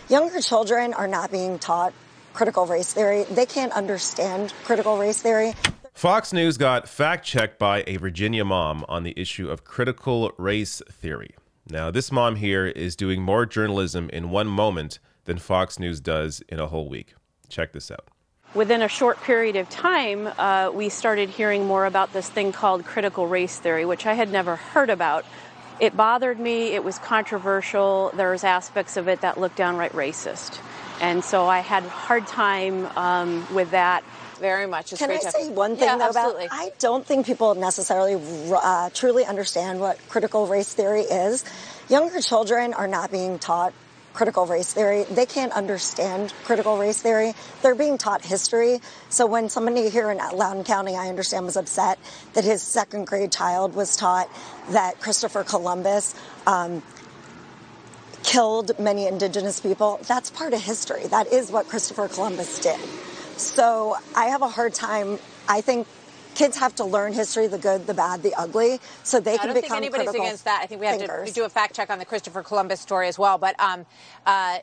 Younger children are not being taught critical race theory. They can't understand critical race theory. Fox News got fact-checked by a Virginia mom on the issue of critical race theory. Now, this mom here is doing more journalism in one moment than Fox News does in a whole week. Check this out. Within a short period of time, we started hearing more about this thing called critical race theory, which I had never heard about. It bothered me. It was controversial. There was aspects of it that looked downright racist. And so I had a hard time with that. Very much. Can I say one thing though about I don't think people necessarily truly understand what critical race theory is. Younger children are not being taught critical race theory. They can't understand critical race theory. They're being taught history. So when somebody here in Loudoun County, I understand, was upset that his second grade child was taught that Christopher Columbus killed many indigenous people, that's part of history. That is what Christopher Columbus did. So I have a hard time. I think kids have to learn history, the good, the bad, the ugly, so they can become critical. I don't think anybody's against that. I think we have to do a fact check on the Christopher Columbus story as well. But,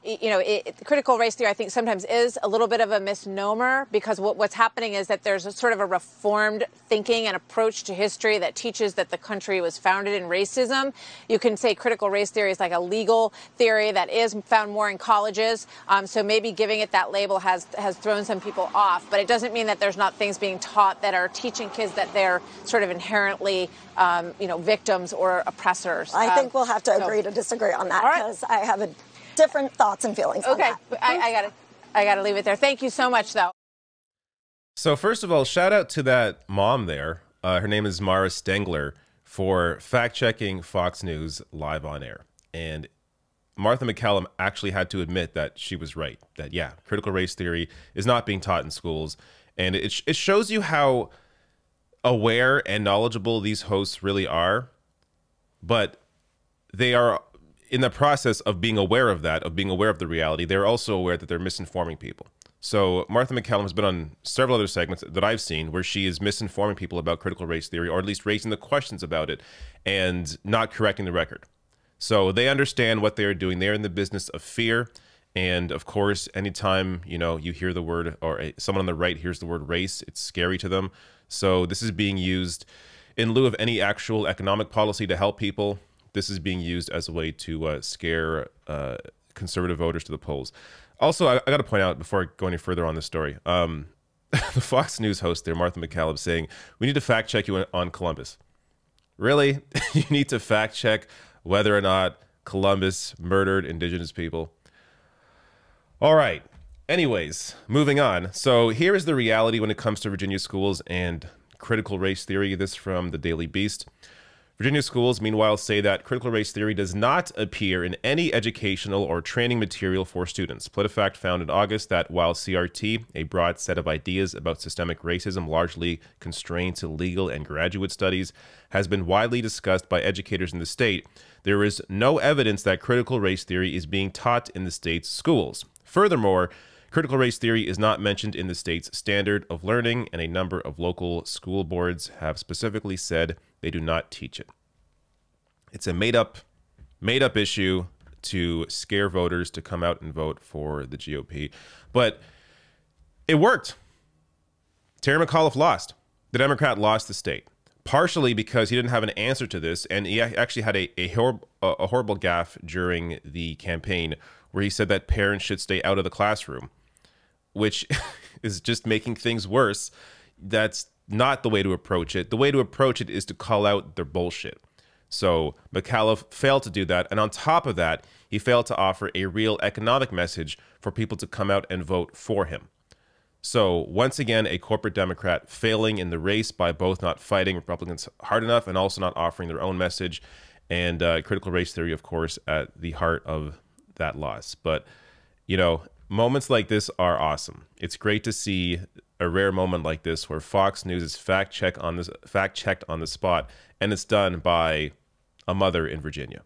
you know, critical race theory, I think, sometimes is a little bit of a misnomer because what's happening is that there's a sort of a reformed thinking and approach to history that teaches that the country was founded in racism. You can say critical race theory is like a legal theory that is found more in colleges. So maybe giving it that label has thrown some people off. But it doesn't mean that there's not things being taught that are teaching kids that they're sort of inherently, you know, victims or oppressors. I think we'll have to agree to disagree on that because I have different thoughts and feelings on that. Okay, I got to leave it there. Thank you so much, though. So first of all, shout out to that mom there. Her name is Mara Stengler for fact-checking Fox News live on air. And Martha MacCallum actually had to admit that she was right, that, yeah, critical race theory is not being taught in schools. And it shows you how aware and knowledgeable these hosts really are, but they are in the process of being aware of that, of being aware of the reality. They're also aware that they're misinforming people. So Martha MacCallum has been on several other segments that I've seen where she is misinforming people about critical race theory, or at least raising the questions about it and not correcting the record. So they understand what they are doing. They're in the business of fear. And of course, anytime, you know, you hear the word, or someone on the right hears the word race, it's scary to them. So this is being used in lieu of any actual economic policy to help people. This is being used as a way to scare conservative voters to the polls. Also, I got to point out before I go any further on this story, the Fox News host there, Martha MacCallum, saying, we need to fact check you on Columbus. Really? You need to fact check whether or not Columbus murdered indigenous people? All right. Anyways, moving on. So here is the reality when it comes to Virginia schools and critical race theory. This from the Daily Beast. Virginia schools, meanwhile, say that critical race theory does not appear in any educational or training material for students. PolitiFact found in August that while CRT, a broad set of ideas about systemic racism largely constrained to legal and graduate studies, has been widely discussed by educators in the state, there is no evidence that critical race theory is being taught in the state's schools. Furthermore, critical race theory is not mentioned in the state's standard of learning, and a number of local school boards have specifically said they do not teach it. It's a made-up issue to scare voters to come out and vote for the GOP. But it worked. Terry McAuliffe lost. The Democrat lost the state, partially because he didn't have an answer to this, and he actually had a horrible gaffe during the campaign where he said that parents should stay out of the classroom, which is just making things worse. That's not the way to approach it. The way to approach it is to call out their bullshit. So McAuliffe failed to do that. And on top of that, he failed to offer a real economic message for people to come out and vote for him. So once again, a corporate Democrat failing in the race by both not fighting Republicans hard enough and also not offering their own message. And critical race theory, of course, at the heart of that loss. But, you know, moments like this are awesome. It's great to see a rare moment like this where Fox News is fact checked on the spot, and it's done by a mother in Virginia.